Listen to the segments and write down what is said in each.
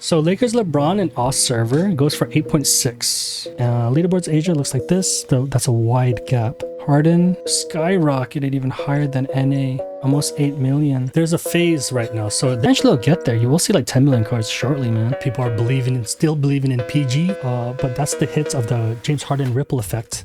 So Lakers LeBron and Aus server goes for 8.6. Leaderboards Asia looks like this, though that's a wide gap. Harden skyrocketed even higher than NA, almost 8 million. There's a phase right now, so eventually it'll get there. You will see like 10 million cards shortly, man. People are still believing in PG, but that's the hits of the James Harden ripple effect.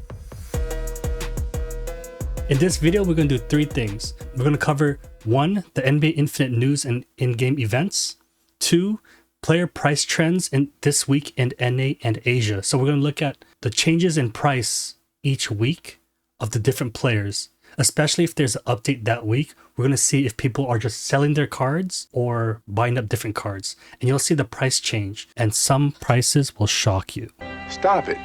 In this video, we're going to do 3 things. We're going to cover 1, the NBA Infinite news and in-game events. 2, player price trends in this week in NA and Asia. So we're going to look at the changes in price each week of the different players, especially if there's an update that week. We're going to see if people are just selling their cards or buying up different cards. And you'll see the price change, and some prices will shock you. Stop it.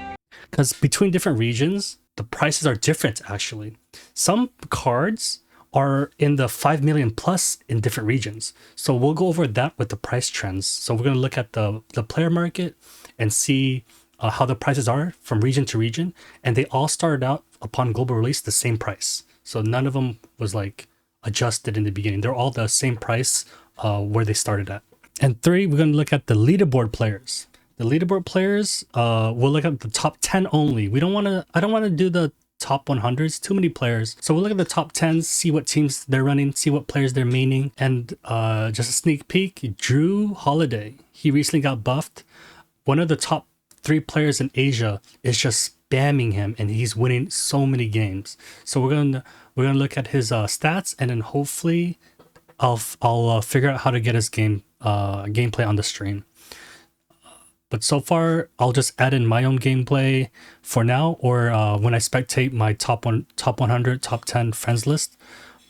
Because between different regions, the prices are different actually. Some cards are in the 5 million plus in different regions. So we'll go over that with the price trends. So we're going to look at the player market and see how the prices are from region to region. And they all started out upon global release the same price. So none of them was like adjusted in the beginning. They're all the same price where they started at. And 3, we're going to look at the leaderboard players. The leaderboard players, we'll look at the top 10 only. I don't want to do the top 100s, too many players. So we'll look at the top 10s, see what teams they're running, see what players they're maining. And just a sneak peek, Drew Holiday, he recently got buffed. One of the top 3 players in Asia is just spamming him, and he's winning so many games. So we're gonna look at his stats, and then hopefully I'll figure out how to get his gameplay on the stream. But so far, I'll just add in my own gameplay for now, or when I spectate my top 100, top 10 friends list,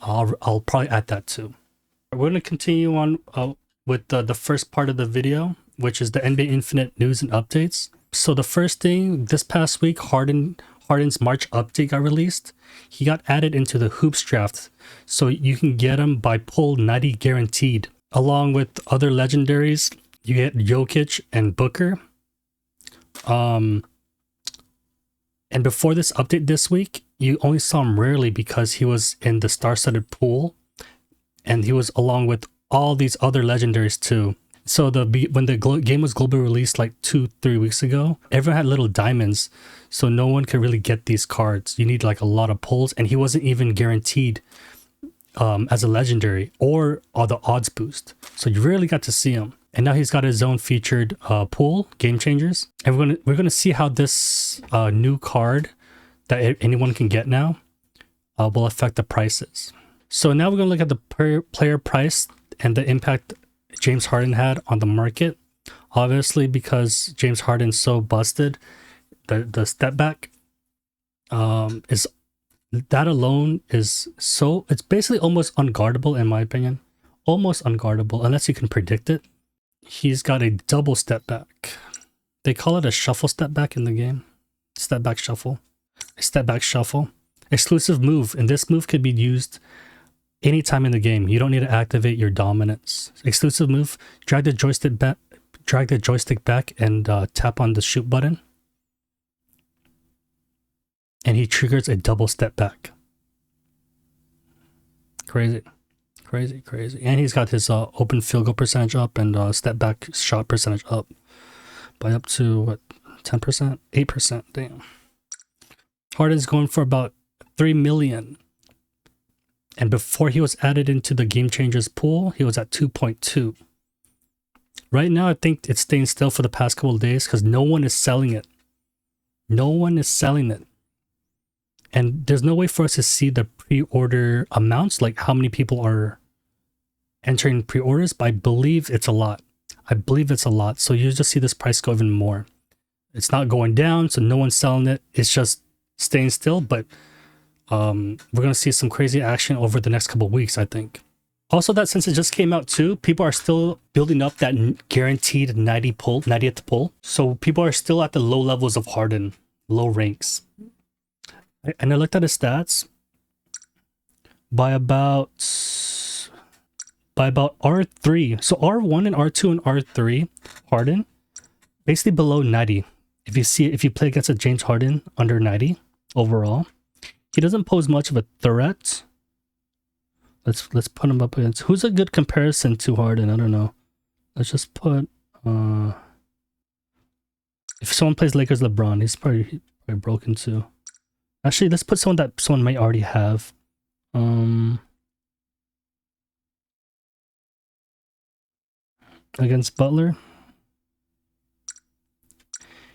I'll probably add that too. We're going to continue on with the first part of the video, which is the NBA Infinite news and updates. So the first thing, this past week, Harden's March update got released. He got added into the Hoops draft, so you can get him by pull 90 guaranteed, along with other legendaries. You get Jokic and Booker. And before this update this week, you only saw him rarely because he was in the star-studded pool. And he was along with all these other legendaries too. So when the game was globally released like 2-3 weeks ago, everyone had little diamonds. So no one could really get these cards. You need like a lot of pulls. And he wasn't even guaranteed as a legendary or the odds boost. So you rarely got to see him. And now he's got his own featured pool, Game Changers. And we're gonna see how this new card that anyone can get now will affect the prices. So now we're gonna look at the player price and the impact James Harden had on the market. Obviously, because James Harden's so busted, the step back is that alone is so, it's basically almost unguardable in my opinion. Almost unguardable unless you can predict it. He's got a double step back. They call it a shuffle step back in the game. Step back shuffle. A step back shuffle. Exclusive move. And this move could be used anytime in the game. You don't need to activate your dominance. Exclusive move. Drag the joystick back and tap on the shoot button. And he triggers a double step back. Crazy. Crazy. And he's got his open field goal percentage up and step back shot percentage up by up to what, 10%? 8%. Damn. Harden's going for about 3 million. And before he was added into the Game Changers pool, he was at 2.2. Right now, I think it's staying still for the past couple of days because no one is selling it. No one is selling it. And there's no way for us to see the pre-order amounts, like how many people are entering pre-orders, but I believe it's a lot. So you just see this price go even more. It's not going down, so no one's selling it. It's just staying still, but we're going to see some crazy action over the next couple of weeks, I think. Also, that since it just came out too, people are still building up that guaranteed 90th pull. So people are still at the low levels of Harden, low ranks. And I looked at his stats by about R3. So R1 and R2 and R3 Harden basically below 90. If you play against a James Harden under 90 overall, he doesn't pose much of a threat. Let's put him up against, who's a good comparison to Harden? I don't know. Let's just put Uh, if someone plays Lakers LeBron, he's probably broken too. Actually, let's put someone that someone might already have. Against Butler.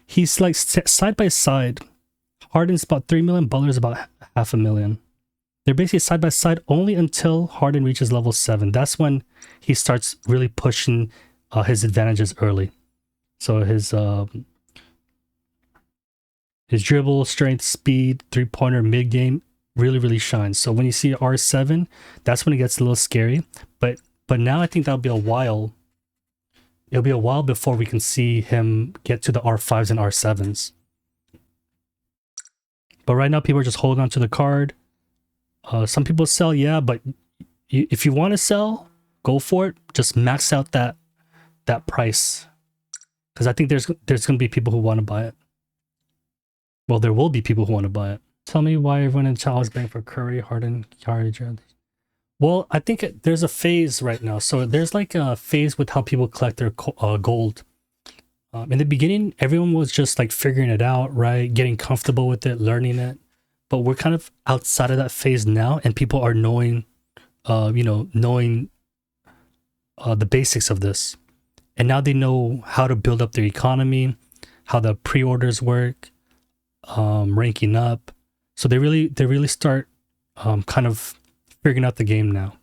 He's like side by side. Harden's about 3 million, Butler's about 500,000. They're basically side by side only until Harden reaches level 7. That's when he starts really pushing his advantages early. So his dribble, strength, speed, three-pointer, mid-game really shines. So when you see R7, that's when it gets a little scary. But now I think that'll be a while. It'll be a while before we can see him get to the R5s and R7s. But right now, people are just holding on to the card. Some people sell, yeah, but if you want to sell, go for it. Just max out that price, because I think there's going to be people who want to buy it. Well, there will be people who want to buy it. Tell me why everyone in chat is buying for Curry, Harden, Kyrie. Well, I think there's a phase right now. So there's like a phase with how people collect their gold. In the beginning, everyone was just like figuring it out, right? Getting comfortable with it, learning it. But we're kind of outside of that phase now, and people are knowing, knowing the basics of this. And now they know how to build up their economy, how the pre-orders work, ranking up. So they really start kind of figuring out the game now.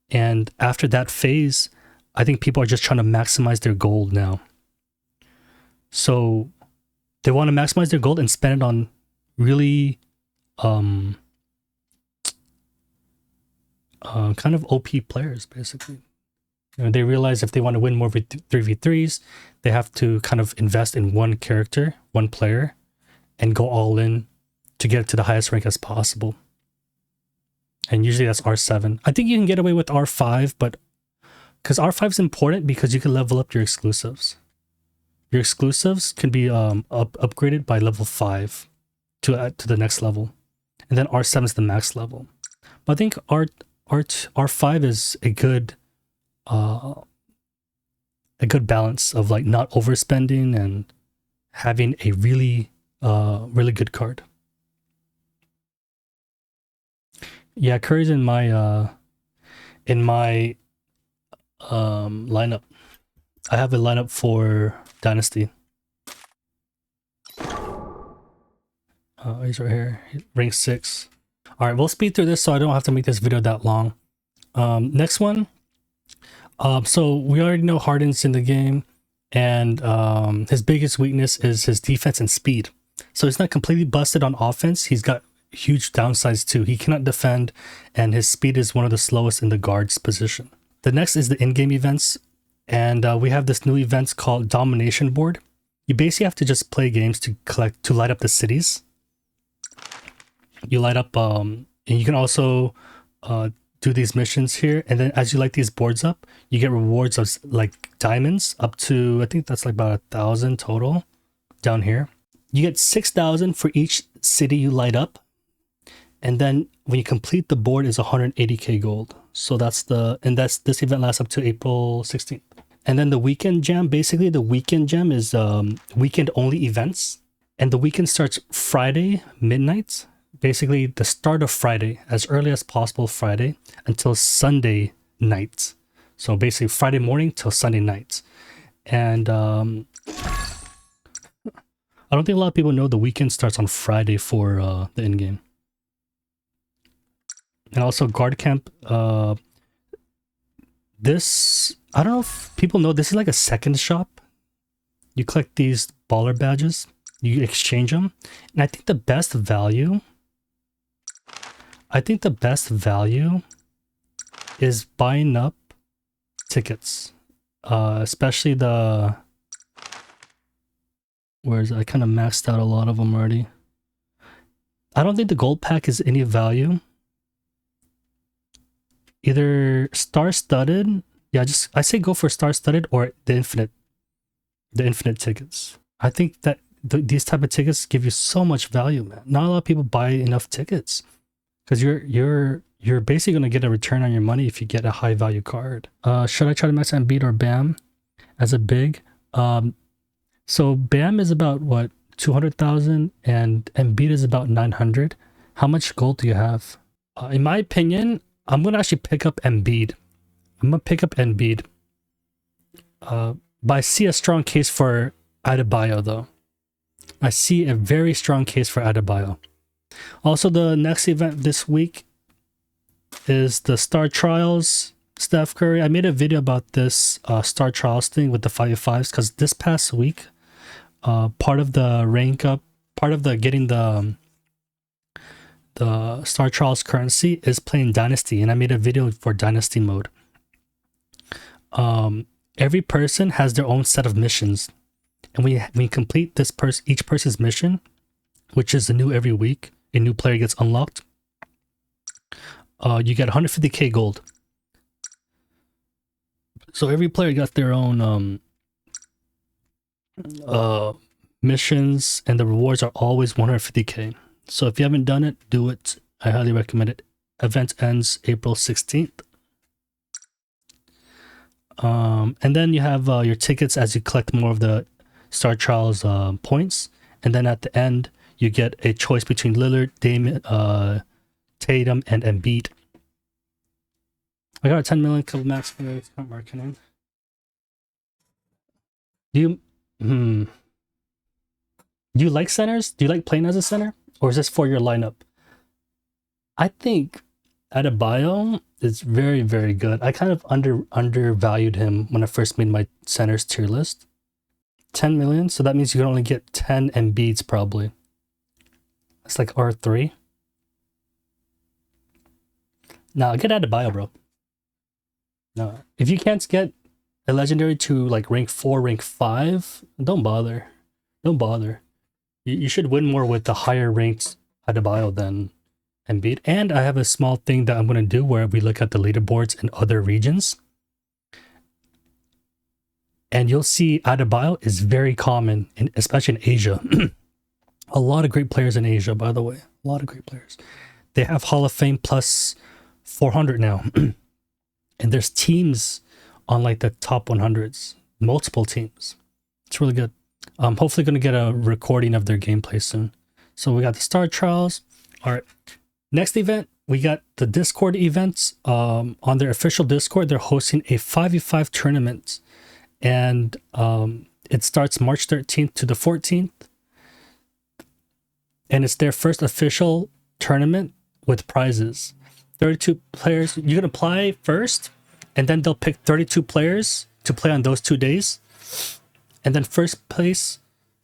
And after that phase, I think people are just trying to maximize their gold now. So they want to maximize their gold and spend it on really kind of OP players, basically. They realize if they want to win more 3v3s, they have to kind of invest in one character, one player, and go all in to get to the highest rank as possible. And usually that's R7. I think you can get away with R5, but because R5 is important because you can level up your exclusives. Your exclusives can be upgraded by level 5 to the next level. And then R7 is the max level. But I think R5 is a good balance of like not overspending and having a really good card. Yeah, Curry's in my lineup. I have a lineup for Dynasty. He's right here, rank 6. All right, we'll speed through this so I don't have to make this video that long. Next one. So we already know Harden's in the game, and his biggest weakness is his defense and speed. So he's not completely busted on offense. He's got huge downsides too. He cannot defend, and his speed is one of the slowest in the guard's position. The next is the in-game events, and we have this new event called Domination Board. You basically have to just play games to light up the cities. You light up, and you can also do these missions here, and then as you light these boards up, you get rewards of like diamonds up to, I think that's like about 1,000 total down here. You get 6,000 for each city you light up, and then when you complete the board is 180k gold. So this event lasts up to April 16th. And then the weekend jam, basically the weekend jam is weekend only events, and the weekend starts Friday midnight. Basically the start of Friday, as early as possible Friday until Sunday night. So basically Friday morning till Sunday night. And I don't think a lot of people know the weekend starts on Friday for the in-game. And also guard camp. This, I don't know if people know, this is like a second shop. You collect these baller badges, you exchange them, and I think the best value is buying up tickets, especially the, whereas I kind of maxed out a lot of them already. I don't think the gold pack is any value. Either star-studded, yeah, I say go for star-studded or the infinite tickets. I think that these type of tickets give you so much value, man. Not a lot of people buy enough tickets because you're basically gonna get a return on your money if you get a high value card. Should I try to max Embiid or Bam as a big? So Bam is about what, 200,000, and Embiid is about 900. How much gold do you have? In my opinion, I'm gonna actually pick up Embiid. I'm gonna pick up Embiid. But I see a strong case for Adebayo though. I see a very strong case for Adebayo. Also, the next event this week is the Star Trials. Steph Curry. I made a video about this Star Trials thing with the 5v5s because this past week, part of the rank up, part of the getting the Star Trials currency is playing Dynasty, and I made a video for Dynasty mode. Every person has their own set of missions, and we complete each person's mission, which is new every week. A new player gets unlocked. You get 150k gold. So every player got their own missions, and the rewards are always 150k. So if you haven't done it, do it. I highly recommend it. Event ends April 16th. And then you have your tickets as you collect more of the Star Trials points. And then at the end, you get a choice between Lillard, Tatum, and Embiid. I got a 10 million couple max players. Marketing. Do you like centers? Do you like playing as a center? Or is this for your lineup? I think Adebayo is very, very good. I kind of undervalued him when I first made my centers tier list. 10 million, so that means you can only get 10 Embiids probably. It's like R3. Nah, get Adebayo, bro. No, if you can't get a legendary to like rank 4, rank 5, don't bother. Don't bother. You should win more with the higher ranked Adebayo than Embiid. And I have a small thing that I'm going to do where we look at the leaderboards in other regions. And you'll see Adebayo is very common, especially in Asia. A lot of great players in Asia, by the way. A lot of great players. They have Hall of Fame plus 400 now. And there's teams on like the top 100s. Multiple teams. It's really good. I'm hopefully going to get a recording of their gameplay soon. So we got the Star Trials. All right. Next event, we got the Discord events. On their official Discord, they're hosting a 5v5 tournament. And it starts March 13th to the 14th. And it's their first official tournament with prizes. 32 players. You can apply first, and then they'll pick 32 players to play on those 2 days. And then first place,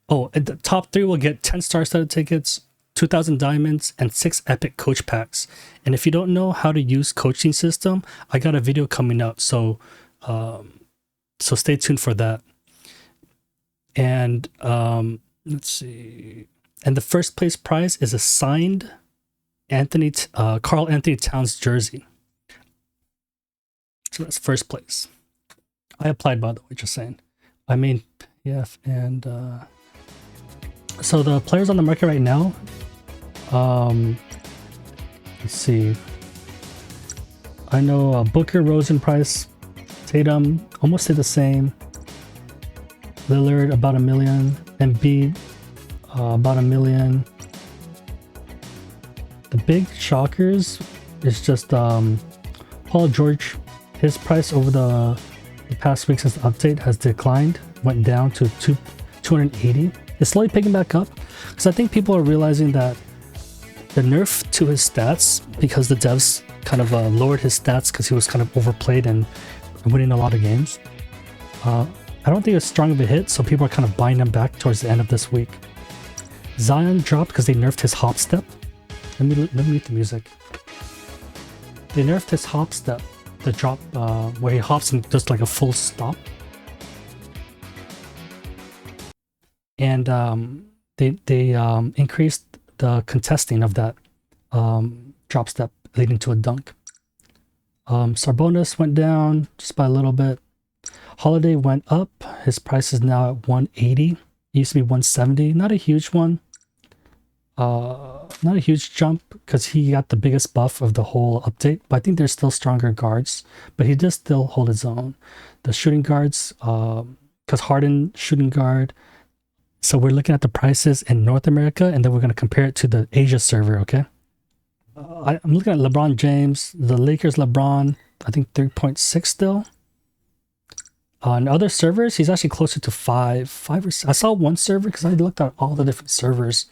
and the top 3 will get 10 star-studded tickets, 2,000 diamonds, and 6 epic coach packs. And if you don't know how to use coaching system, I got a video coming out, so stay tuned for that. And let's see. And the first place prize is a signed Carl Anthony Towns jersey. So that's first place. I applied, by the way, just saying. I mean, yeah, and so the players on the market right now, let's see. I know Booker, Rosen, Price, Tatum almost stay the same. Lillard about 1 million. Embiid about 1 million. The big shockers is just Paul George. His price over the past week since the update has declined, went down to 280. It's slowly picking back up because I think people are realizing that the nerf to his stats, because the devs kind of lowered his stats because he was kind of overplayed and winning a lot of games. I don't think it's strong of a hit, so people are kind of buying him back towards the end of this week. Zion dropped because they nerfed his hop step. Let me mute the music. They nerfed his hop step, the drop where he hops and does like a full stop. And they increased the contesting of that drop step, leading to a dunk. Sabonis went down just by a little bit. Holiday went up. His price is now at 180. It used to be 170. Not a huge one. Not a huge jump because he got the biggest buff of the whole update, but I think there's still stronger guards, but he does still hold his own. The shooting guards, because Harden shooting guard. So we're looking at the prices in North America, and then we're going to compare it to the Asia server, okay? I'm looking at LeBron James, the Lakers LeBron, I think 3.6 still. On other servers, he's actually closer to 5 or 6. I saw one server because I looked at all the different servers.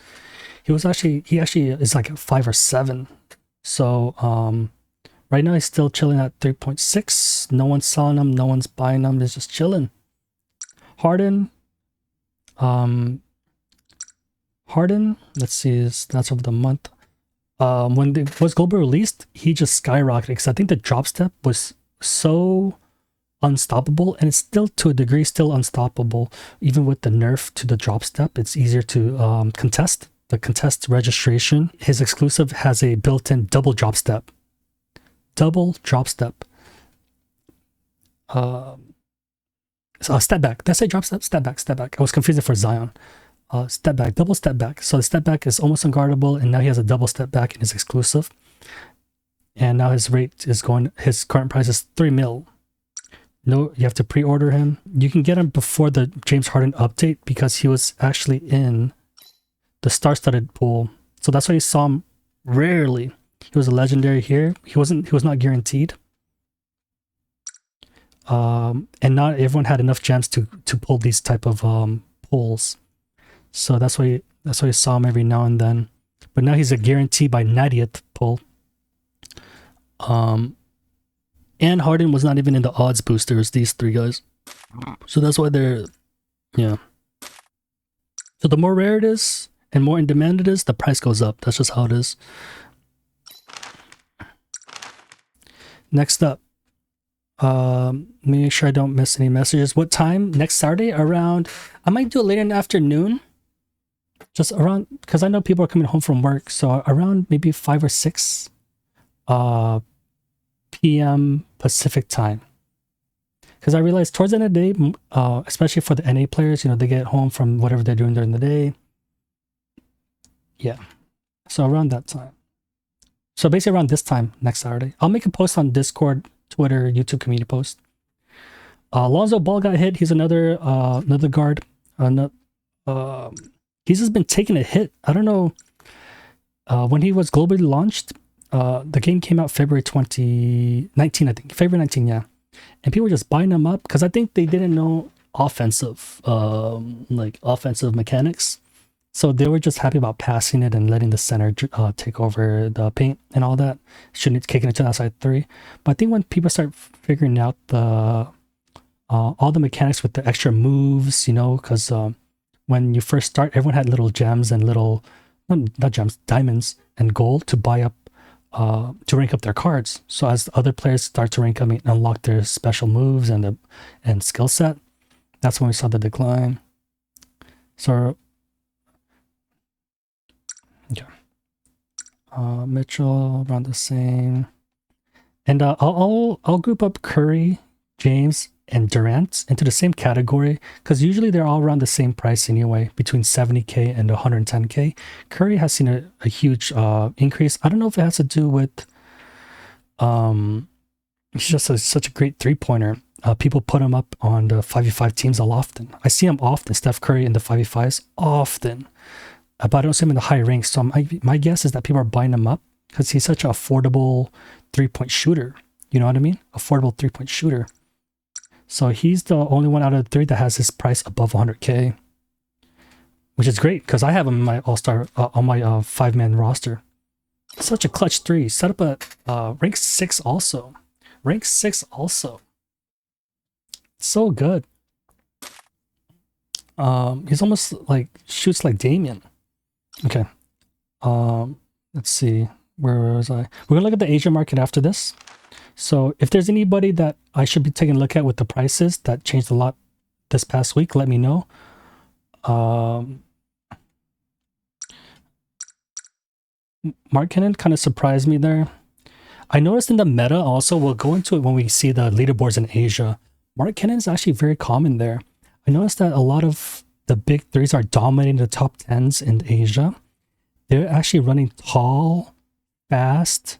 He actually is like at 5 or 7. So right now he's still chilling at 3.6. No one's selling him, no one's buying him. He's just chilling. Harden, let's see, that's over the month. When it was global released, he just skyrocketed because I think the drop step was so unstoppable, and it's still to a degree still unstoppable. Even with the nerf to the drop step, it's easier to contest. The contest registration, his exclusive has a built-in double drop step. Double drop step. So step back. Did I say drop step? Step back, step back. I was confusing for Zion. Step back, double step back. So the step back is almost unguardable, and now he has a double step back in his exclusive. And now his rate is going, his current price is 3 mil. No, you have to pre-order him. You can get him before the James Harden update because he was actually in the star-studded pool. So that's why you saw him rarely. He was a legendary here. He was not guaranteed. And not everyone had enough gems to pull these type of pulls. So that's why you saw him every now and then. But now he's a guarantee by 90th pull. And Harden was not even in the odds boosters, these 3 guys. So that's why they're, yeah. So the more rare it is and more in demand it is, the price goes up. That's just how it is. Next up, make sure I don't miss any messages. What time? Next Saturday around, I might do it later in the afternoon. Just around, because I know people are coming home from work. So around maybe 5 or 6 p.m. Pacific time. Because I realized towards the end of the day, especially for the NA players, you know, they get home from whatever they're doing during the day. Yeah. So around that time. So basically around this time next Saturday. I'll make a post on Discord, Twitter, YouTube community post. Lonzo Ball got hit. He's another guard. He's just been taking a hit. I don't know. When he was globally launched, the game came out February 2019, I think. February 19, yeah. And people were just buying them up because I think they didn't know offensive mechanics. So they were just happy about passing it and letting the center take over the paint and all that. Shouldn't kicking it to the outside 3. But I think when people start figuring out the all the mechanics with the extra moves, you know, because when you first start, everyone had little gems and little, not gems, diamonds and gold to buy up, to rank up their cards. So as other players start to rank up and unlock their special moves and skill set, that's when we saw the decline. So, okay. Mitchell around the same, and I'll group up Curry, James, and Durant into the same category because usually they're all around the same price anyway, between 70k and 110k. Curry has seen a huge increase. I don't know if it has to do with he's just such a great 3-pointer. People put him up on the 5v5 teams often. I see him often, Steph Curry in the 5v5s often, but I don't see him in the high ranks. So my guess is that people are buying him up because he's such an affordable 3-point shooter. You know what I mean? Affordable 3-point shooter. So he's the only one out of the 3 that has his price above 100k, which is great because I have him in my all-star on my 5-man roster. Such a clutch 3. Set up a rank 6 also. Rank 6 also. So good. He's almost like shoots like Damian. Okay. Let's see. Where was I? We're gonna look at the Asia market after this. So if there's anybody that I should be taking a look at with the prices that changed a lot this past week, let me know. Mark Cannon kind of surprised me there. I noticed in the meta also, we'll go into it when we see the leaderboards in Asia. Mark Cannon is actually very common there. I noticed that a lot of the big 3s are dominating the top 10s in Asia. They're actually running tall, fast,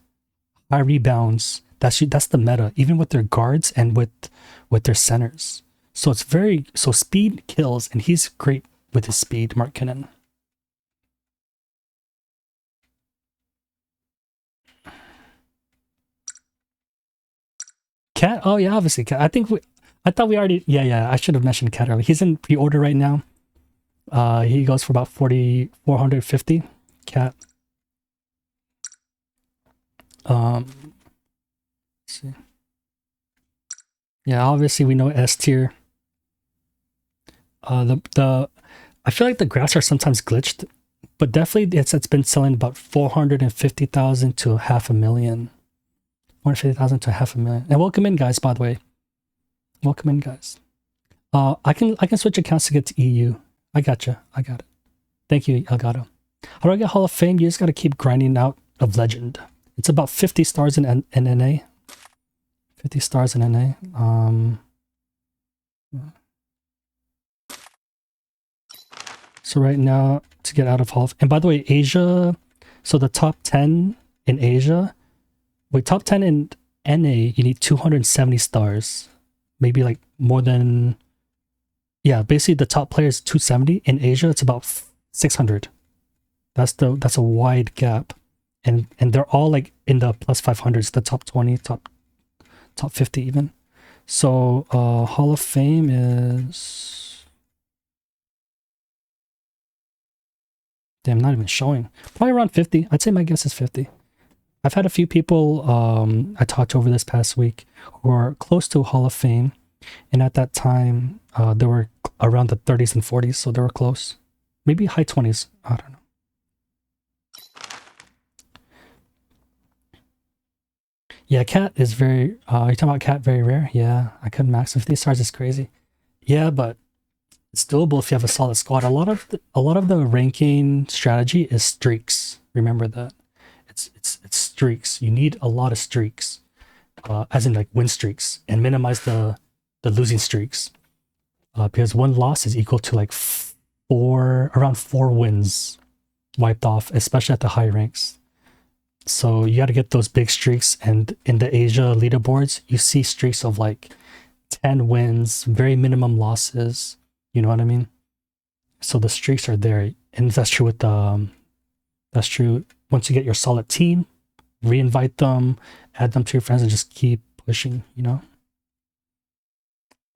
high rebounds. That's the meta, even with their guards and with their centers. So it's very, so speed kills, and he's great with his speed, Mark Chenn. Cat? Oh yeah, obviously Cat. I thought we already, yeah, I should have mentioned Cat earlier. He's in pre-order right now. He goes for about 450. Cat. Let's see. Yeah, obviously we know S tier. I feel like the graphs are sometimes glitched, but definitely it's been selling about 450,000 to 500,000. 450,000 to 500,000. And welcome in, guys. By the way, welcome in, guys. I can switch accounts to get to EU. I got it. Thank you, Elgato. How do I get Hall of Fame? You just got to keep grinding out of Legend. It's about 50 stars in NA. 50 stars in NA. So right now, to get out of Hall of... And by the way, Asia... So the top 10 in Asia... Wait, top 10 in NA, you need 270 stars. Maybe like more than... Yeah, basically the top player is 270. In Asia, it's about 600. That's a wide gap. And they're all like in the plus 500s, the top 20, top 50 even. So Hall of Fame is... Damn, not even showing. Probably around 50. I'd say my guess is 50. I've had a few people I talked to over this past week who are close to Hall of Fame. And at that time, they were around the 30s and 40s, so they were close. Maybe high 20s. I don't know. Yeah, Cat is very... you're talking about Cat very rare? Yeah, I could max 50 stars. Is crazy. Yeah, but it's doable if you have a solid squad. A lot of the ranking strategy is streaks. Remember that. It's streaks. You need a lot of streaks, as in like win streaks, and minimize the losing streaks, because one loss is equal to like around 4 wins wiped off, especially at the high ranks. So you got to get those big streaks, and in the Asia leaderboards, you see streaks of like 10 wins, very minimum losses. You know what I mean? So the streaks are there, and that's true with that's true. Once you get your solid team, re-invite them, add them to your friends, and just keep pushing, you know?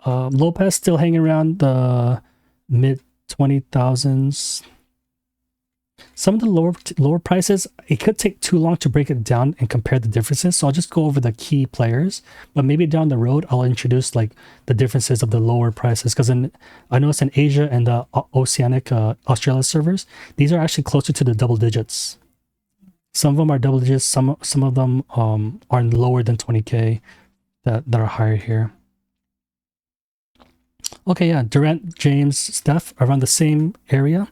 Lopez still hanging around the mid 20,000s. Some of the lower prices, it could take too long to break it down and compare the differences, so I'll just go over the key players, but maybe down the road I'll introduce like the differences of the lower prices, because I noticed in Asia and the Oceanic Australia servers, these are actually closer to the double digits. Some of them are double digits, some of them are lower than 20k that are higher here. Okay, yeah, Durant, James, Steph around the same area.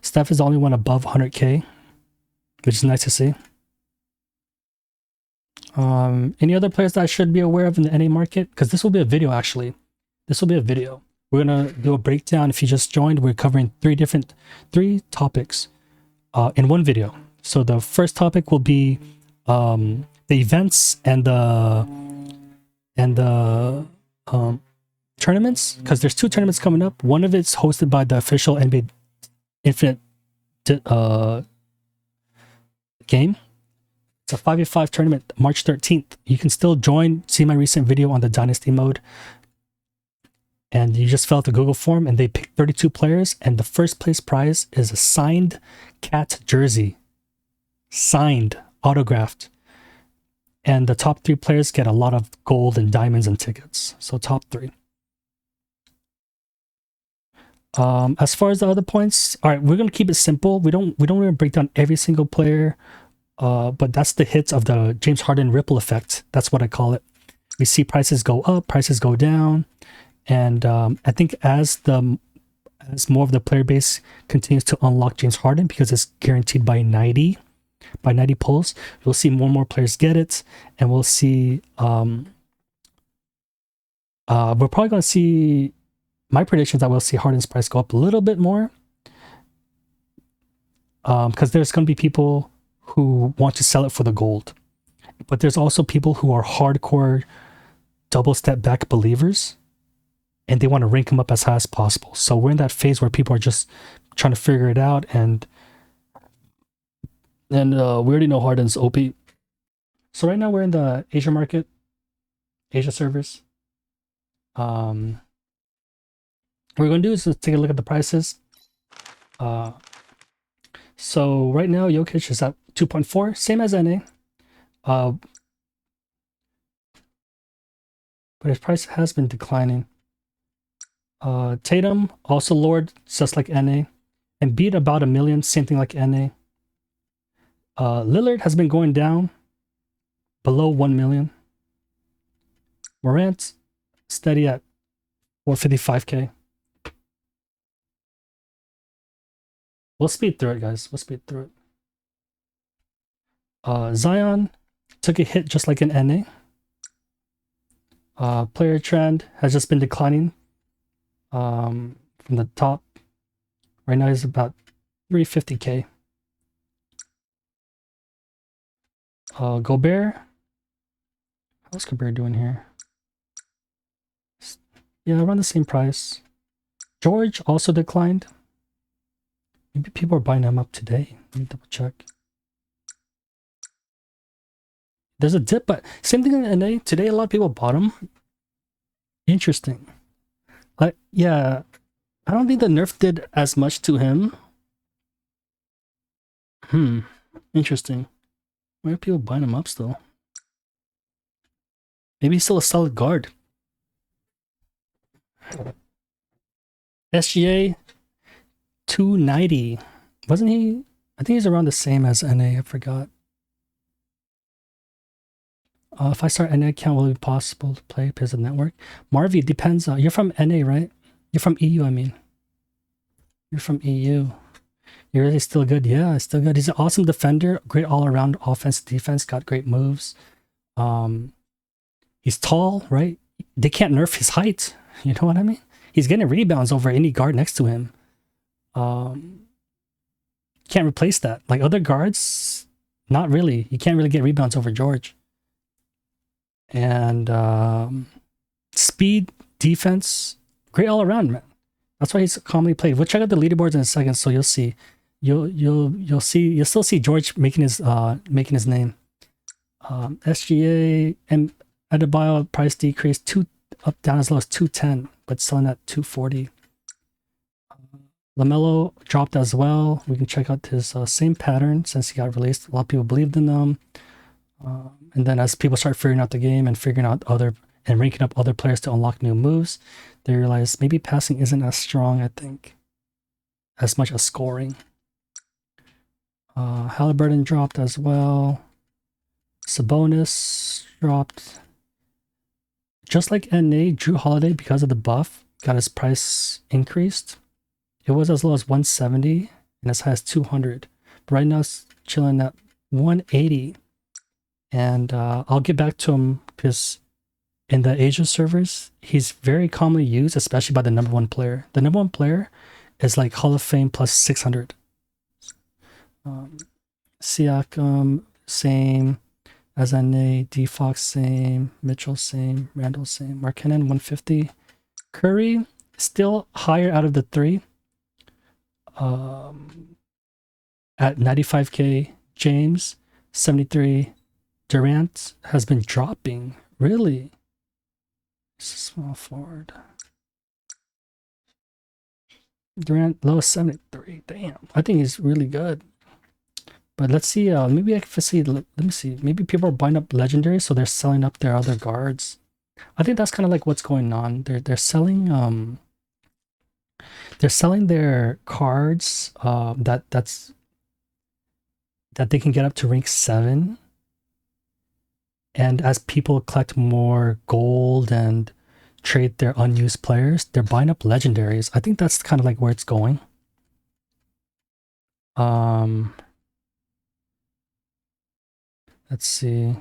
Steph is the only one above 100k, which is nice to see. Any other players that I should be aware of in the NA market? Because this will be a video, actually. This will be a video. We're going to do a breakdown. If you just joined, we're covering three topics in one video. So the first topic will be the events and the tournaments, because there's 2 tournaments coming up. One of it's hosted by the official NBA Infinite game. It's a 5v5 tournament, March 13th. You can still join, see my recent video on the Dynasty mode. And you just fill out the Google form, and they pick 32 players, and the first place prize is a signed Cat jersey. Signed, autographed. And the top 3 players get a lot of gold and diamonds and tickets. So top 3. As far as the other points, all right, we're gonna keep it simple. We don't really break down every single player, but that's the hits of the James Harden ripple effect. That's what I call it. We see prices go up, prices go down, and I think as more of the player base continues to unlock James Harden, because it's guaranteed by 90 pulls, we'll see more and more players get it, and we'll see. We're probably gonna see. My prediction is that we'll see Harden's price go up a little bit more, because there's going to be people who want to sell it for the gold, but there's also people who are hardcore double step back believers, and they want to rank him up as high as possible. So we're in that phase where people are just trying to figure it out, and we already know Harden's OP. So right now we're in the Asia market, Asia servers. What we're going to do is just take a look at the prices. So right now Jokic is at 2.4, same as NA. But his price has been declining. Tatum also lowered, just like NA. And beat about 1 million, same thing like NA. Lillard has been going down below 1 million. Morant steady at 455k. We'll speed through it, guys. We'll speed through it. Zion took a hit just like in NA. Player trend has just been declining from the top. Right now he's about 350k. Gobert. How's Gobert doing here? Yeah, around the same price. George also declined. Maybe people are buying him up today. Let me double check. There's a dip, but same thing in NA. Today, a lot of people bought him. Interesting. Yeah, I don't think the nerf did as much to him. Interesting. Why are people buying him up still? Maybe he's still a solid guard. SGA 290. Wasn't he? I think he's around the same as NA. I forgot. If I start NA account, will it be possible to play because of network? Marvy, depends. You're from NA, right? You're from EU, I mean. You're from EU. You're really still good. Yeah, still good. He's an awesome defender. Great all-around offense, defense. Got great moves. He's tall, right? They can't nerf his height. You know what I mean? He's getting rebounds over any guard next to him. Can't replace that. Like other guards, not really. You can't really get rebounds over George. And speed, defense, great all around, man. That's why he's commonly played. We'll check out the leaderboards in a second, so you'll see. You'll still see George making his name. SGA and Adebayo price decrease down as low as 210, but selling at 240. LaMelo dropped as well. We can check out his same pattern since he got released. A lot of people believed in them. And then as people start figuring out the game and figuring out and ranking up other players to unlock new moves, they realize maybe passing isn't as strong, I think, as much as scoring. Halliburton dropped as well. Sabonis dropped. Just like NA, Drew Holiday, because of the buff, got his price increased. It was as low as 170 and as high as 200. But right now it's chilling at 180. And I'll get back to him because in the Asia servers, he's very commonly used, especially by the number one player. The number one player is like Hall of Fame plus 600. Siakam, same as NA. D-Fox, same. Mitchell, same. Randall, same. Markkanen, 150. Curry, still higher out of the three. At 95k. James, 73. Durant has been dropping. Really? Small forward. Durant, low 73. Damn. I think he's really good. But let's see. Maybe I can see. Let me see. Maybe people are buying up legendaries, so they're selling up their other guards. I think that's kind of like what's going on. They're selling. They're selling their cards. That they can get up to rank 7. And as people collect more gold and trade their unused players, they're buying up legendaries. I think that's kind of like where it's going. Let's see.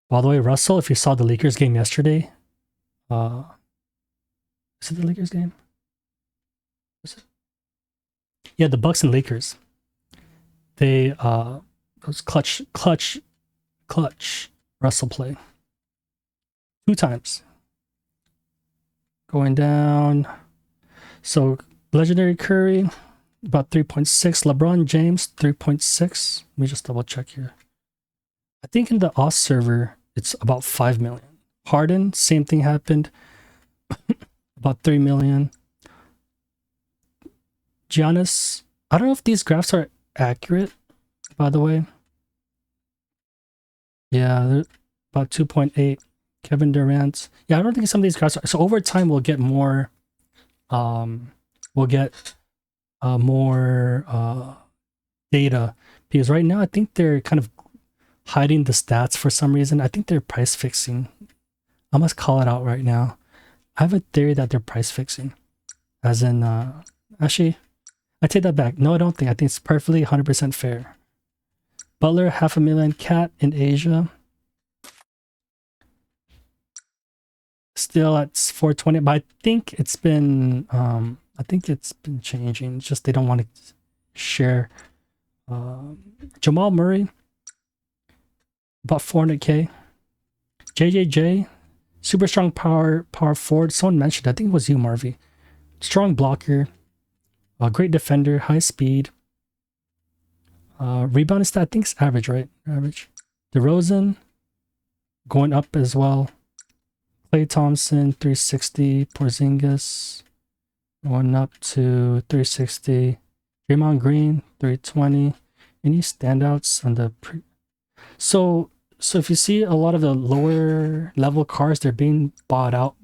By the way, Russell, if you saw the Lakers game yesterday, is it the Lakers game? Was it? Yeah, the Bucks and Lakers. They it was clutch Russell play. 2 times. Going down. So legendary Curry, about 3.6. LeBron James, 3.6. Let me just double check here. I think in the Oz server, it's about 5 million. Harden, same thing happened. About 3 million. Giannis, I don't know if these graphs are accurate, by the way. Yeah, they're about 2.8. Kevin Durant. Yeah, I don't think some of these graphs are. So over time, we'll get more. We'll get more data, because right now I think they're kind of hiding the stats for some reason. I think they're price fixing. I must call it out right now. I have a theory that they're price fixing, as in actually, I take that back. No, I don't think. I think it's perfectly 100% fair. Butler, 500,000. Cat in Asia, still at 420, but I think it's been changing. It's just they don't want to share. Jamal Murray, about 400k. JJJ, super strong power forward. Someone mentioned, I think it was you, Marvy. Strong blocker, a great defender, high speed. Rebound stat, I think it's average, right? Average. DeRozan going up as well. Klay Thompson, 360. Porzingis going up to 360. Draymond Green, 320. Any standouts on the So if you see a lot of the lower level cars, they're being bought out.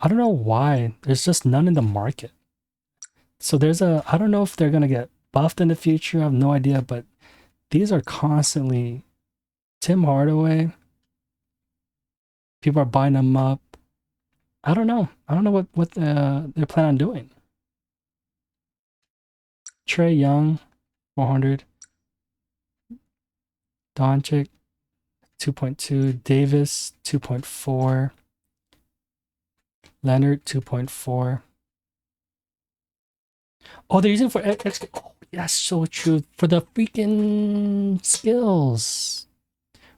I don't know why. There's just none in the market. So I don't know if they're gonna get buffed in the future. I have no idea, but these are constantly Tim Hardaway. People are buying them up. I don't know. I don't know what they're planning on doing. Trey Young, 400. Doncic, 2.2. Davis, 2.4. Leonard, 2.4. Oh, they're using for X. Oh, that's so true. For the freaking skills.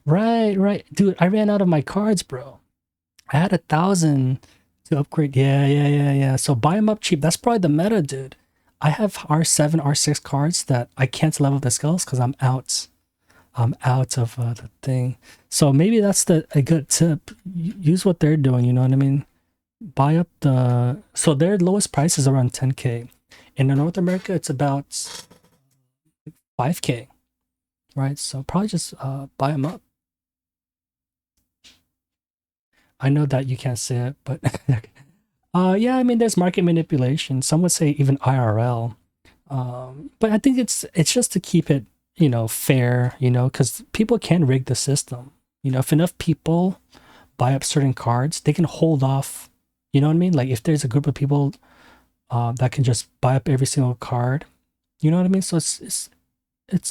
Right. Dude, I ran out of my cards, bro. I had 1,000 to upgrade. Yeah. So buy them up cheap. That's probably the meta, dude. I have R7, R6 cards that I can't level the skills because I'm out. I'm out of the thing. So maybe that's a good tip. Use what they're doing, you know what I mean? Buy up so their lowest price is around 10k. In North America, it's about 5k, right? So probably just buy them up. I know that you can't say it, but yeah, I mean, there's market manipulation. Some would say even IRL. But I think it's just to keep it, fair, because people can rig the system. If enough people buy up certain cards, they can hold off. You know what I mean? Like if there's a group of people that can just buy up every single card, you know what I mean? So it's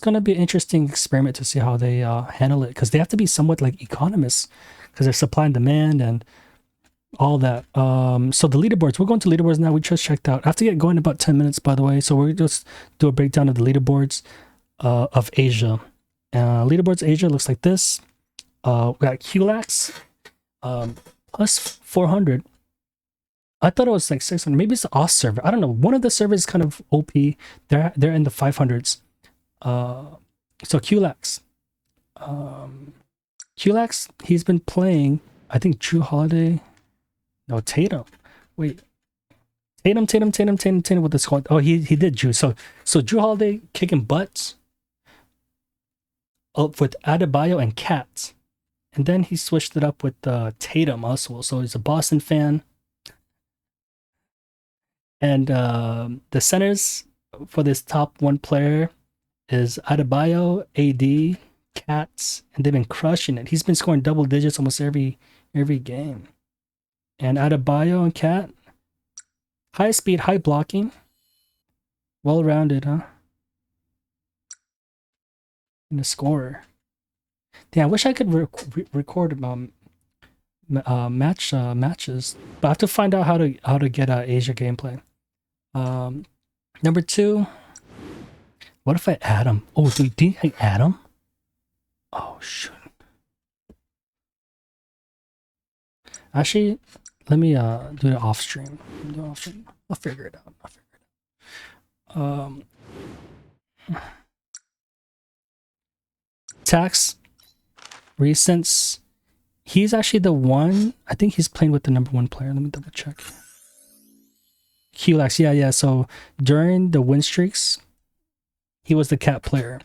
gonna be an interesting experiment to see how they handle it, because they have to be somewhat like economists, because there's supply and demand and all that. So the leaderboards, we're going to leaderboards now. We just checked out. I have to get going in about 10 minutes, by the way. So we're just do a breakdown of the leaderboards of Asia. Leaderboards Asia looks like this. We got QLax plus 400. I thought it was like 600. Maybe it's the Oz server. I don't know. One of the servers is kind of OP. They're in the 500s. So QLax. QLax, he's been playing, I think, Drew Holiday. No, Tatum. Wait. Tatum with the squad. Oh, he did Drew. So Drew Holiday kicking butts up with Adebayo and Cat. And then he switched it up with Tatum also. So he's a Boston fan. And the centers for this top one player is Adebayo, AD, Cats, and they've been crushing it. He's been scoring double digits almost every game. And Adebayo and Cat, high speed, high blocking, well-rounded, huh? And the scorer. Damn, I wish I could record matches, but I have to find out how to get Asia gameplay. Number 2. What if I add him? Oh, do I add him? Oh shoot. Actually, Let me do it off stream. I'll figure it out. Tax recents. He's actually the one. I think he's playing with the #1 player. Let me double check. QLax, yeah. So during the win streaks, he was the cat player.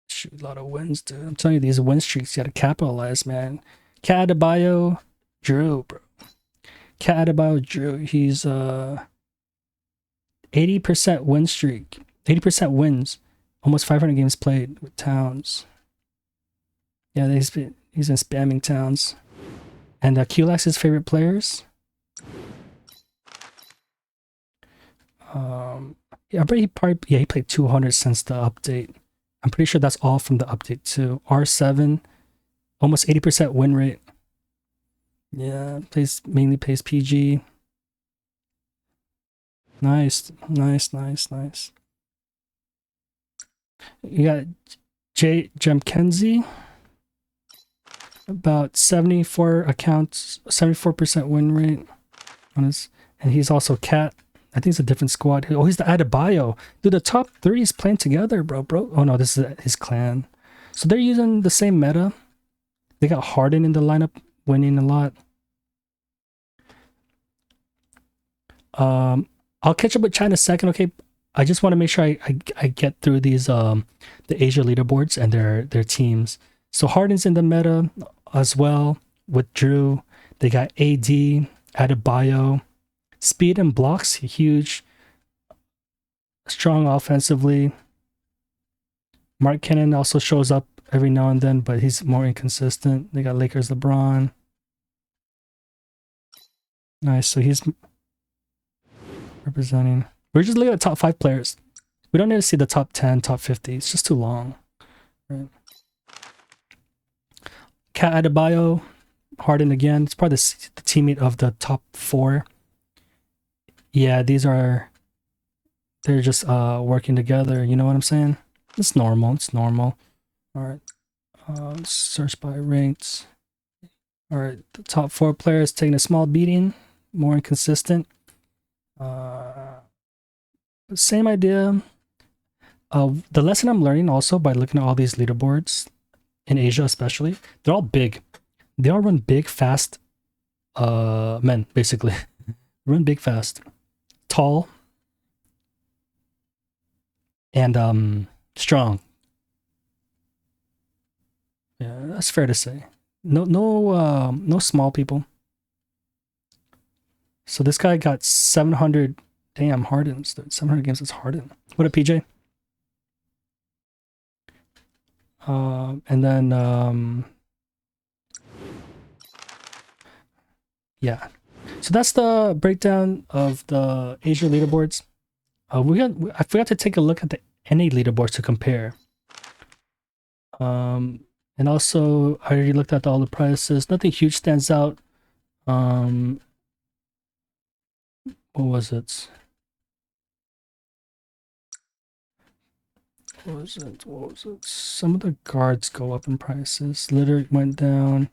Shoot, a lot of wins, dude. I'm telling you, these win streaks, you gotta capitalize, man. Cat Adebayo, Drew, bro. Cat Adebayo, Drew. He's 80% win streak. 80% wins. Almost 500 games played with Towns. Yeah, he's been spamming Towns. And QLax's favorite players. Yeah, I bet he played 200 since the update. I'm pretty sure that's all from the update too. R7, almost 80% win rate. Yeah, mainly plays PG. Nice. You got Jem Kenzie. About 74 accounts, 74% win rate on his, and he's also cat. I think it's a different squad. Oh, he's the Adebayo. Dude, the top 3 is playing together, bro. Oh no, this is his clan. So they're using the same meta. They got Harden in the lineup, winning a lot. I'll catch up with China in a second, okay? I just want to make sure I get through these the Asia leaderboards and their teams. So Harden's in the meta as well with Drew. They got AD, Adebayo. Speed and blocks, huge. Strong offensively. Mark Cannon also shows up every now and then, but he's more inconsistent. They got Lakers LeBron. Nice, so he's representing. We're just looking at the top 5 players. We don't need to see the top 10, top 50. It's just too long. Right. Cat Adebayo, Harden again. It's probably the teammate of the top 4. Yeah, they're just working together. You know what I'm saying? It's normal. All right. Search by ranked. All right. The top 4 players taking a small beating, more inconsistent. Same idea. The lesson I'm learning also by looking at all these leaderboards in Asia, especially, they're all big. They all run big, fast men, basically. Run big, fast. Tall and strong. Yeah, that's fair to say. No small people. So this guy got 700. Damn, Harden's 700 games. It's Harden. What up, PJ? And then yeah. So that's the breakdown of the Asia leaderboards. I forgot to take a look at the NA leaderboards to compare. And also I already looked at all the prices. Nothing huge stands out. What was it? Some of the guards go up in prices. Litter went down.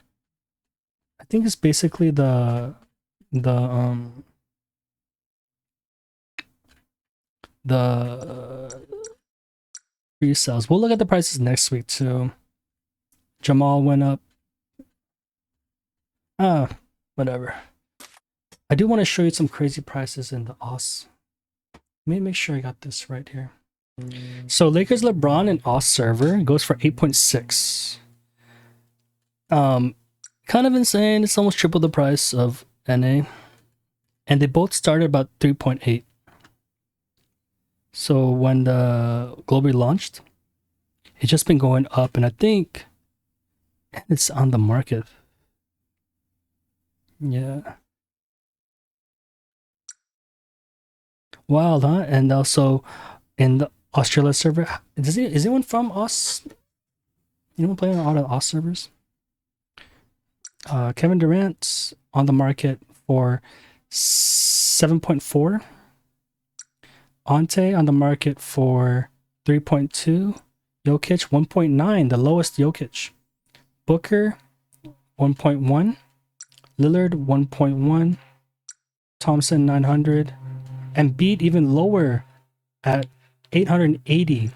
I think it's basically the resales. We'll look at the prices next week too. Jamal went up. Whatever. I do want to show you some crazy prices in the OS. Let me make sure I got this right here. So Lakers LeBron and OS server goes for 8.6. Kind of insane. It's almost triple the price of NA. And they both started about 3.8. So when the globally launched, it's just been going up, and I think it's on the market. Yeah. Wild, huh? And also in the Australia server, is anyone from Aus? Anyone playing on all the Aus servers? Kevin Durant on the market for 7.4. Ante on the market for 3.2. Jokic 1.9, the lowest Jokic. Booker 1.1. Lillard 1.1. Thompson 900. And Embiid even lower at 880.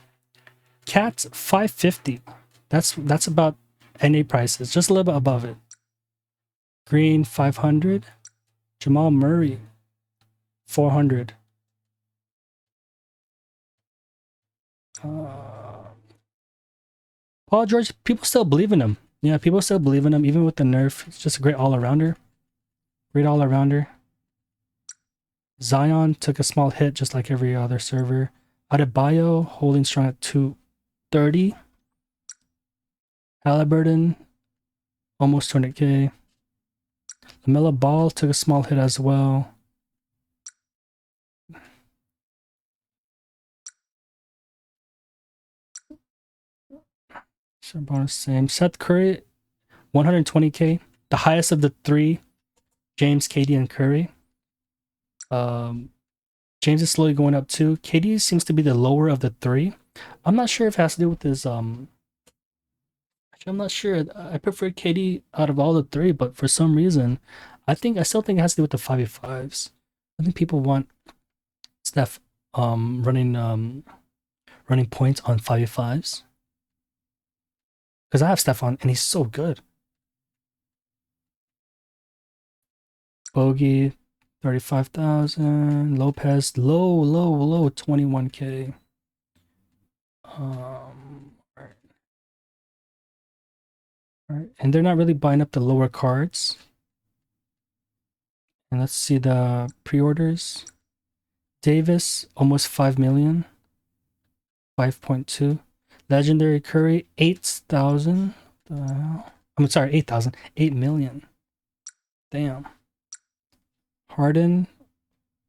Cat 550. That's about NA prices, just a little bit above it. Green 500. Jamal Murray 400. Paul George, people still believe in him. Yeah, people still believe in him, even with the nerf. He's just a great all-arounder. Great all-arounder. Zion took a small hit just like every other server. Adebayo holding strong at 230. Halliburton, almost 200k. LaMelo Ball took a small hit as well. So bonus same. Seth Curry, 120k. The highest of the three. James, KD, and Curry. James is slowly going up too. KD seems to be the lower of the three. I'm not sure if it has to do with his actually, I'm not sure. I prefer KD out of all the three, but for some reason, I still think it has to do with the 5v5s. I think people want Steph running points on 5v5s. Because I have Steph on and he's so good. Bogey, 35,000. Lopez, low, 21k. All right. And they're not really buying up the lower cards. And let's see the pre-orders. Davis, almost 5 million. 5.2. Legendary Curry, 8,000. I'm sorry, 8,000. 8 million. Damn. Harden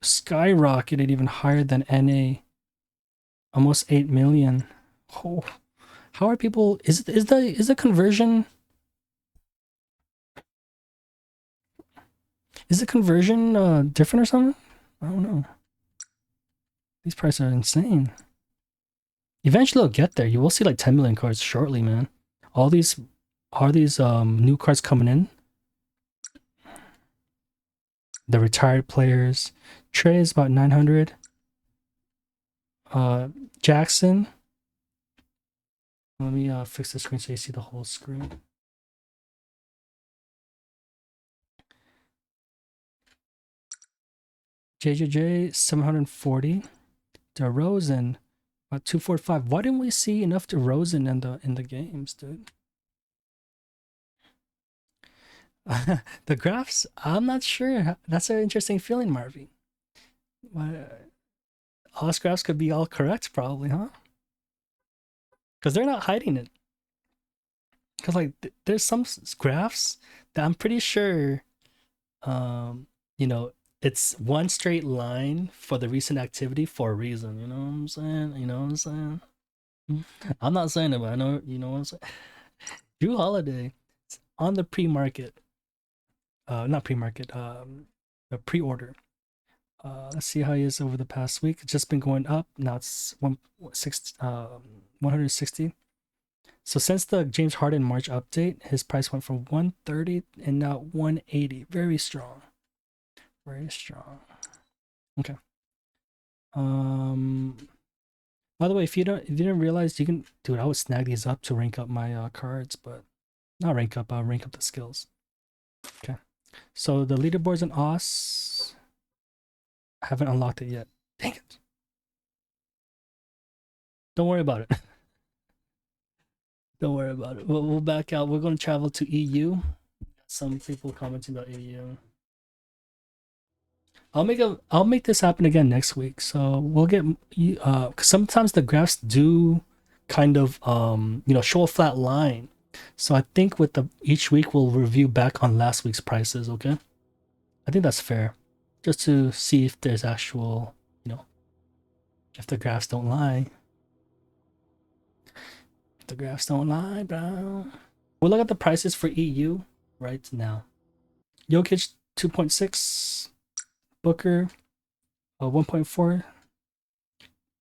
skyrocketed even higher than NA. Almost 8 million. Oh, how are people? Is the conversion? Is the conversion different or something? I don't know. These prices are insane. Eventually, they'll get there. You will see like 10 million cards shortly, man. All these new cards coming in. The retired players. Trey is about 900. Jackson. Let me fix the screen so you see the whole screen. JJJ 740. DeRozan about 245. Why didn't we see enough DeRozan in the games, dude? The graphs, I'm not sure. That's an interesting feeling, Marvy. All those graphs could be all correct, probably, huh? Because they're not hiding it. Because like there's some graphs that I'm pretty sure, you know, it's one straight line for the recent activity for a reason. You know what I'm saying? You know what I'm saying? I'm not saying it, but I know you know what I'm saying. Drew Holiday on the pre-market, not pre-market, the pre-order. Let's see how he is over the past week. It's just been going up. Now it's 160. So since the James Harden March update, his price went from 130 and now 180. Very strong. Very strong. Okay. By the way, if you didn't realize, you can, dude, I would snag these up to rank up my cards, but not rank up. I'll rank up the skills. Okay. So the leaderboards in OS, I haven't unlocked it yet. Dang it. Don't worry about it. Don't worry about it. We'll back out. We're going to travel to EU. Some people commenting about EU. I'll make this happen again next week. So we'll get cause sometimes the graphs do kind of show a flat line. So I think with each week we'll review back on last week's prices, okay? I think that's fair. Just to see if there's actual, if the graphs don't lie. If the graphs don't lie, bro. We'll look at the prices for EU right now. Jokic 2.6. Booker 1.4.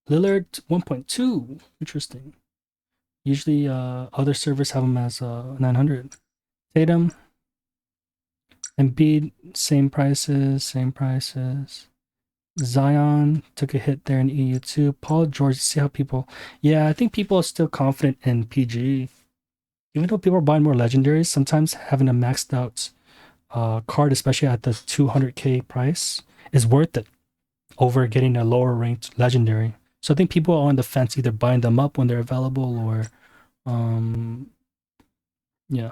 Lillard 1.2. Interesting. Usually other servers have them as 900. Tatum Embiid, same prices, same prices. Zion took a hit there in EU too. Paul George, see how people. Yeah, I think people are still confident in PG. Even though people are buying more legendaries, sometimes having a maxed out card, especially at the 200k price, is worth it over getting a lower ranked legendary. So I think people are on the fence, either buying them up when they're available or, yeah.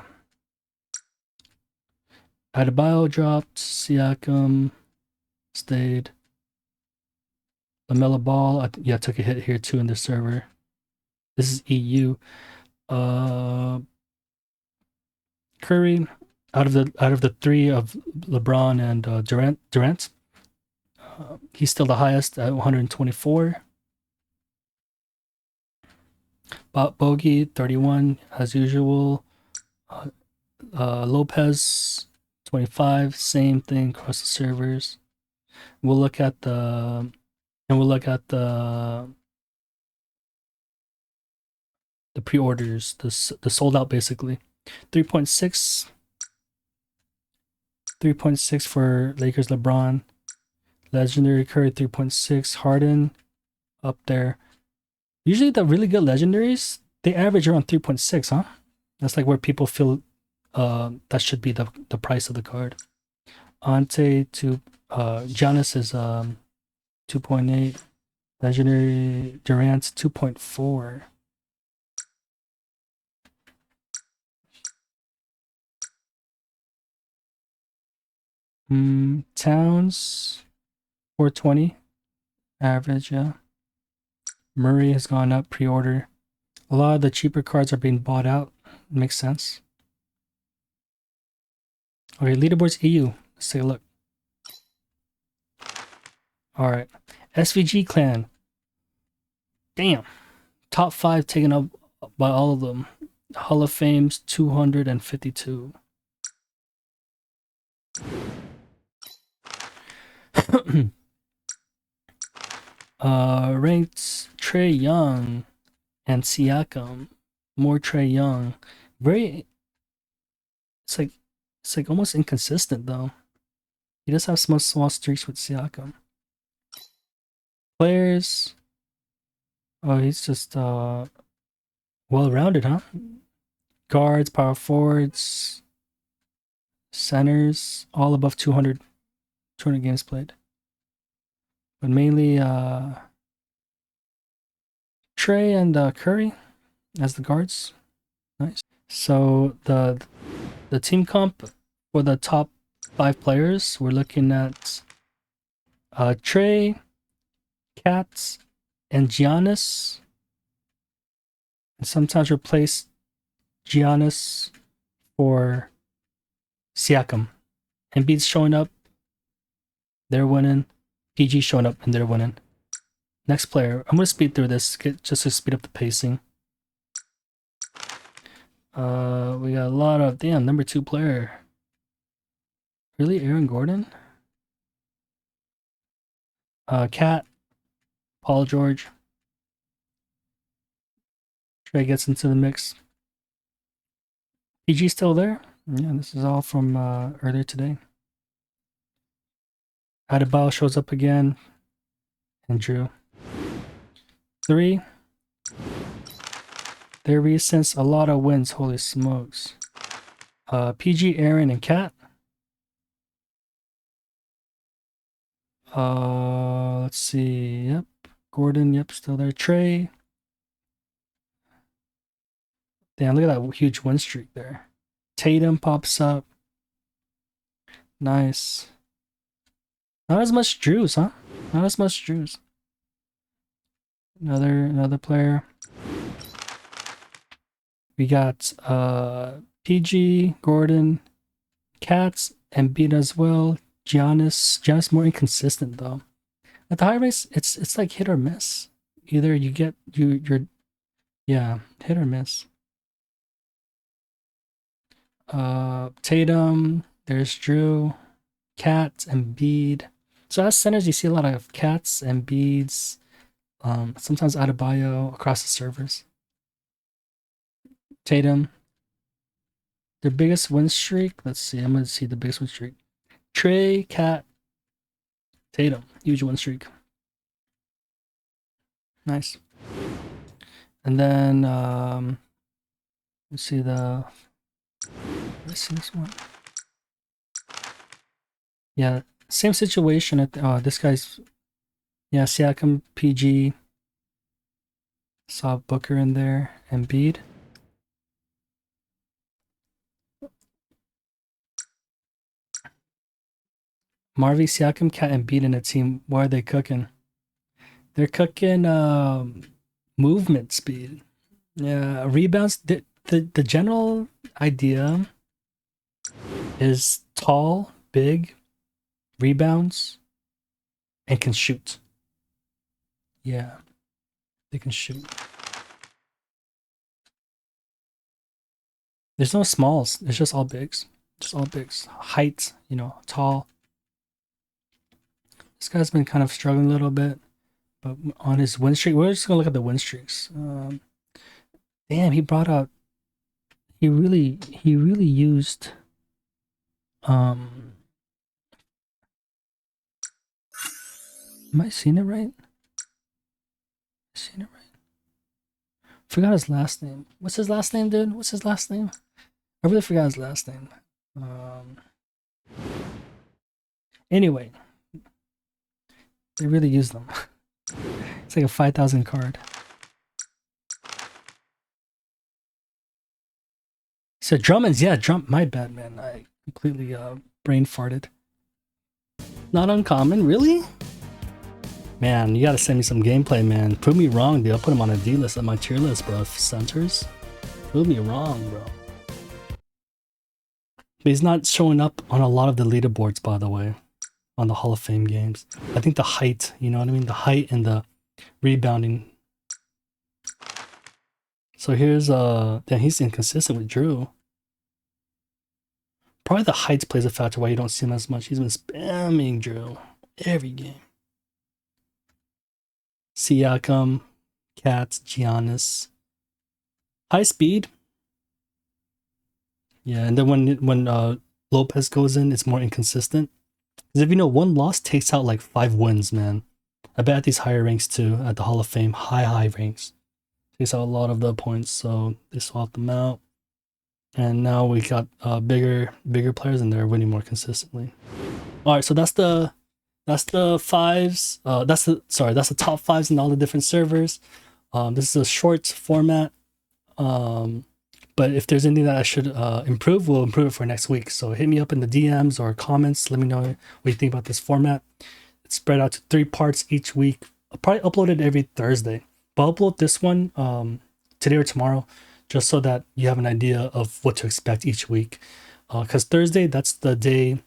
Adebayo dropped, Siakam stayed. LaMelo Ball, yeah, took a hit here too in the server. This is EU. Curry, out of the three of LeBron and Durant, he's still the highest at 124. Bogey 31 as usual. Lopez 25, same thing across the servers. We'll look at the pre-orders, the sold out basically. 3.6 for Lakers LeBron. Legendary Curry 3.6. Harden up there. Usually the really good legendaries, they average around 3.6, huh? That's like where people feel that should be the price of the card. Ante to Giannis is 2.8. Legendary Durant 2.4. Towns 420 average, yeah. Murray has gone up pre-order. A lot of the cheaper cards are being bought out. Makes sense. Okay, leaderboards EU. Let's take a look. All right, SVG clan. Damn, top 5 taken up by all of them. Hall of Fame's 252. Ranked Trae Young and Siakam. More Trae Young. Very. It's like almost inconsistent though. He does have some small streaks with Siakam. Players. Oh, he's just well-rounded, huh? Guards, power forwards, centers, all above 200 games played. But mainly Trae and Curry as the guards. Nice. So the team comp for the top 5 players, we're looking at Trae, Kat, and Giannis. And sometimes replace Giannis for Siakam. Embiid's showing up, they're winning. PG showing up and they're winning. Next player, I'm gonna speed through this just to speed up the pacing. We got a lot of number 2 player. Really, Aaron Gordon? Cat, Paul George. Trey gets into the mix. PG still there? Yeah, this is all from earlier today. Adebayo shows up again. And Drew. 3. Their recent, a lot of wins, holy smokes. PG, Aaron, and Cat. Let's see. Yep. Gordon, yep, still there. Trey. Damn, look at that huge win streak there. Tatum pops up. Nice. Not as much Drews, huh? Not as much Drews. Another player. We got PG, Gordon, Cats, Embiid as well. Giannis more inconsistent though. At the high race, it's like hit or miss. Either you get you're yeah, hit or miss. Tatum, there's Drew, Cat, Embiid. So as centers, you see a lot of Cats, Embiids, sometimes Adebayo across the servers. Tatum. Their biggest win streak. Let's see. I'm gonna see the biggest win streak. Trey, Cat, Tatum. Huge win streak. Nice. And then let's see this one. Yeah, same situation at this guy's. Yeah, Siakam, PG. Saw Booker in there, Embiid. Marvy, Siakam, Cat, Embiid in a team. Why are they cooking? They're cooking movement speed. Yeah, rebounds. The general idea is tall, big, rebounds, and can shoot. Yeah, they can shoot. There's no smalls. It's just all bigs. Just all bigs. Height, you know, tall. This guy's been kind of struggling a little bit, but on his win streak, we're just gonna look at the win streaks. Damn, he brought out. He really used. Am I seeing it right? Seen it right? Forgot his last name. What's his last name, dude? What's his last name? I really forgot his last name. Anyway, they really use them. It's like a 5,000 card. So Drummond's, yeah, my bad, man. I completely brain farted. Not uncommon, really? Man, you gotta send me some gameplay, man. Prove me wrong, dude. I'll put him on a D list on my tier list, bro. Centers. Prove me wrong, bro. But he's not showing up on a lot of the leaderboards, by the way, on the Hall of Fame games. I think the height, you know what I mean? The height and the rebounding. So here's then he's inconsistent with Drew. Probably the height plays a factor why you don't see him as much. He's been spamming Drew every game. Siakam, Cats, Giannis. High speed. Yeah, and then when Lopez goes in, it's more inconsistent. Because if you know, one loss takes out like 5 wins, man. I bet at these higher ranks too, at the Hall of Fame, high ranks. Takes out a lot of the points, so they swapped them out. And now we got bigger players and they're winning more consistently. Alright, so that's the fives. That's the top fives in all the different servers. This is a short format. But if there's anything that I should improve, we'll improve it for next week. So hit me up in the DMs or comments. Let me know what you think about this format. It's spread out to 3 parts each week. I'll probably upload it every Thursday. But I'll upload this one today or tomorrow, just so that you have an idea of what to expect each week. Because Thursday, that's the day,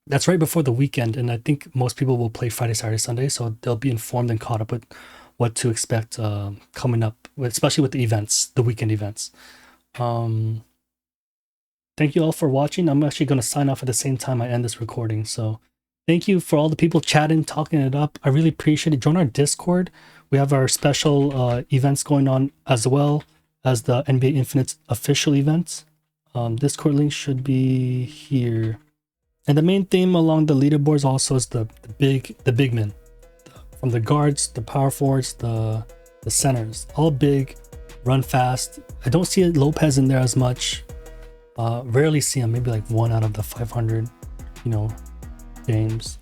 that's right before the weekend. And I think most people will play Friday, Saturday, Sunday. So they'll be informed and caught up with what to expect coming up, especially with the events, the weekend events. Thank you all for watching. I'm actually going to sign off at the same time I end this recording. So thank you for all the people chatting, talking it up. I really appreciate it. Join our Discord. We have our special events going on as well as the NBA Infinite official events. Discord link should be here. And the main theme along the leaderboards also is the big men. From the guards, the power forwards, the centers. All big, run fast. I don't see Lopez in there as much. Rarely see him. Maybe like 1 out of the 500, games.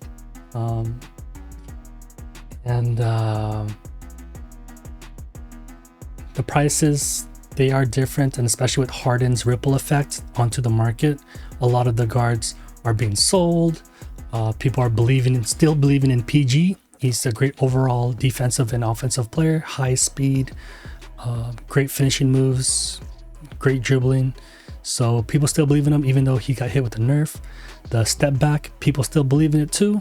The prices, they are different, and especially with Harden's ripple effect onto the market, a lot of the guards are being sold. People are still believing in PG. He's a great overall defensive and offensive player, high speed, great finishing moves, great dribbling. So people still believe in him, even though he got hit with the nerf. The step back, people still believe in it too.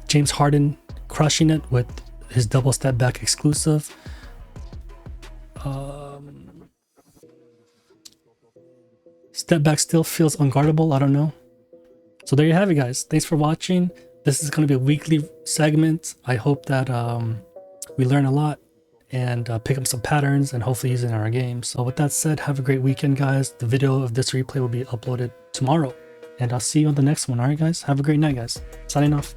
James Harden crushing it with his double step back exclusive. Step back still feels unguardable. I don't know. So there you have it, guys. Thanks for watching. This is going to be a weekly segment. I hope that we learn a lot. and pick up some patterns and hopefully use it in our games. So with that said, have a great weekend, guys. The video of this replay will be uploaded tomorrow, and I'll see you on the next one. All right, guys, have a great night, guys. Signing off.